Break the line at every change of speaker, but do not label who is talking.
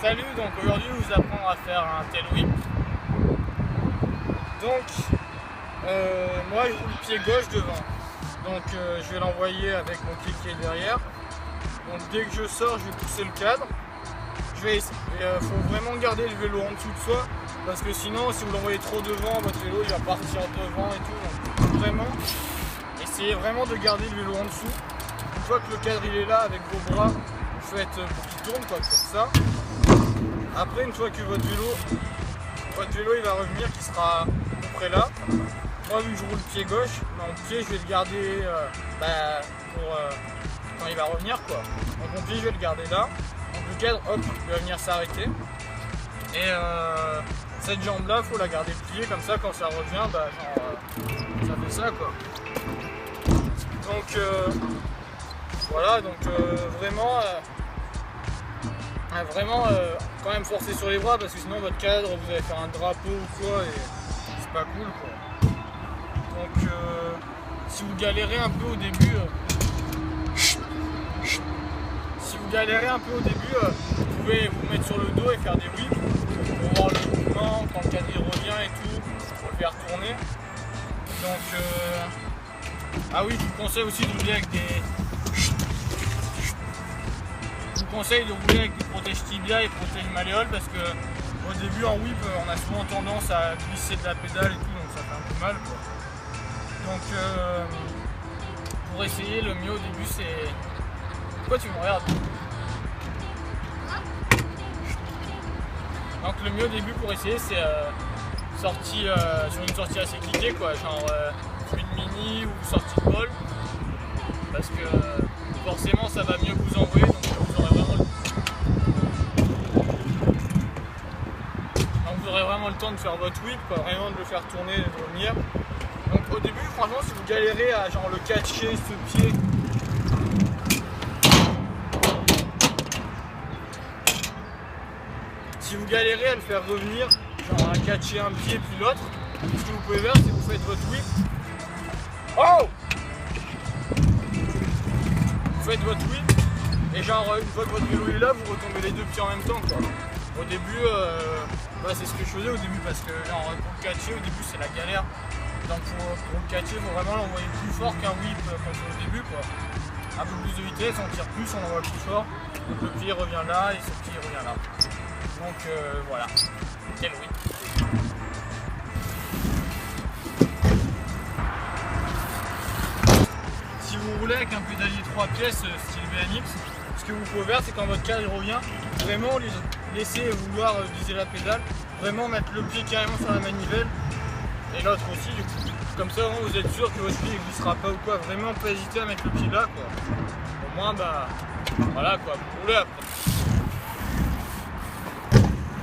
Salut, donc aujourd'hui je vous apprends à faire un tail whip. Donc moi je roule le pied gauche devant, donc je vais l'envoyer avec mon pied qui est derrière. Donc dès que je sors, je vais pousser le cadre. Il faut vraiment garder le vélo en dessous de soi, parce que sinon si vous l'envoyez trop devant, votre vélo il va partir devant et tout. Donc vraiment, essayez vraiment de garder le vélo en dessous. Une fois que le cadre il est là avec vos bras, vous faites pour qu'il tourne, quoi, vous faites ça. Après, une fois que votre vélo il va revenir, qui sera à peu près là. Moi, vu que je roule le pied gauche, mon pied je vais le garder pour quand il va revenir, quoi. Donc mon pied je vais le garder là. Donc le cadre, hop, il va venir s'arrêter. Et cette jambe là, faut la garder pliée comme ça, quand ça revient, ça fait ça, quoi. Donc voilà, donc vraiment quand même forcer sur les bras, parce que sinon votre cadre, vous allez faire un drapeau ou quoi et c'est pas cool, quoi. Donc si vous galérez un peu au début, vous pouvez vous mettre sur le dos et faire des whips pour voir le mouvement, quand le cadre revient et tout, pour le faire tourner. Donc ah oui, je vous conseille aussi de rouler avec des protèges tibia et protèges malléoles, parce que au début en whip on a souvent tendance à glisser de la pédale et tout, donc ça fait un peu mal, quoi. Donc pour essayer, le mieux au début c'est... Pourquoi tu me regardes? Donc le mieux au début pour essayer c'est sur une sortie assez cliquée, quoi, genre une mini ou sortie de bol, parce que forcément ça va mieux vous envoyer, donc vous aurez vraiment le temps de faire votre whip, quoi, vraiment de le faire tourner et de revenir. Donc au début, franchement, si vous galérez à genre le catcher ce pied, si vous galérez à le faire revenir, genre à catcher un pied puis l'autre, ce que vous pouvez faire, c'est que vous faites votre whip. Oh! Vous faites votre whip et genre une fois que votre vélo est là, vous retombez les deux pieds en même temps, quoi. Au début, c'est ce que je faisais au début, parce que genre, pour le catcher au début c'est la galère. Donc pour le catcher, il faut vraiment l'envoyer plus fort qu'un whip quand c'est au début, quoi. Un peu plus de vitesse, on tire plus, on l'envoie plus fort. Donc le pied revient là et ce pied revient là. Donc voilà, quel whip. Si vous roulez avec un pédalier 3 pièces style BMX, ce que vous pouvez faire, c'est quand votre cadre revient, vraiment laisser vouloir viser la pédale, vraiment mettre le pied carrément sur la manivelle et l'autre aussi, du coup. Comme ça, vraiment, vous êtes sûr que votre pied ne glissera pas ou quoi. Vraiment pas hésiter à mettre le pied là, quoi. Au moins, voilà, quoi, vous roulez après.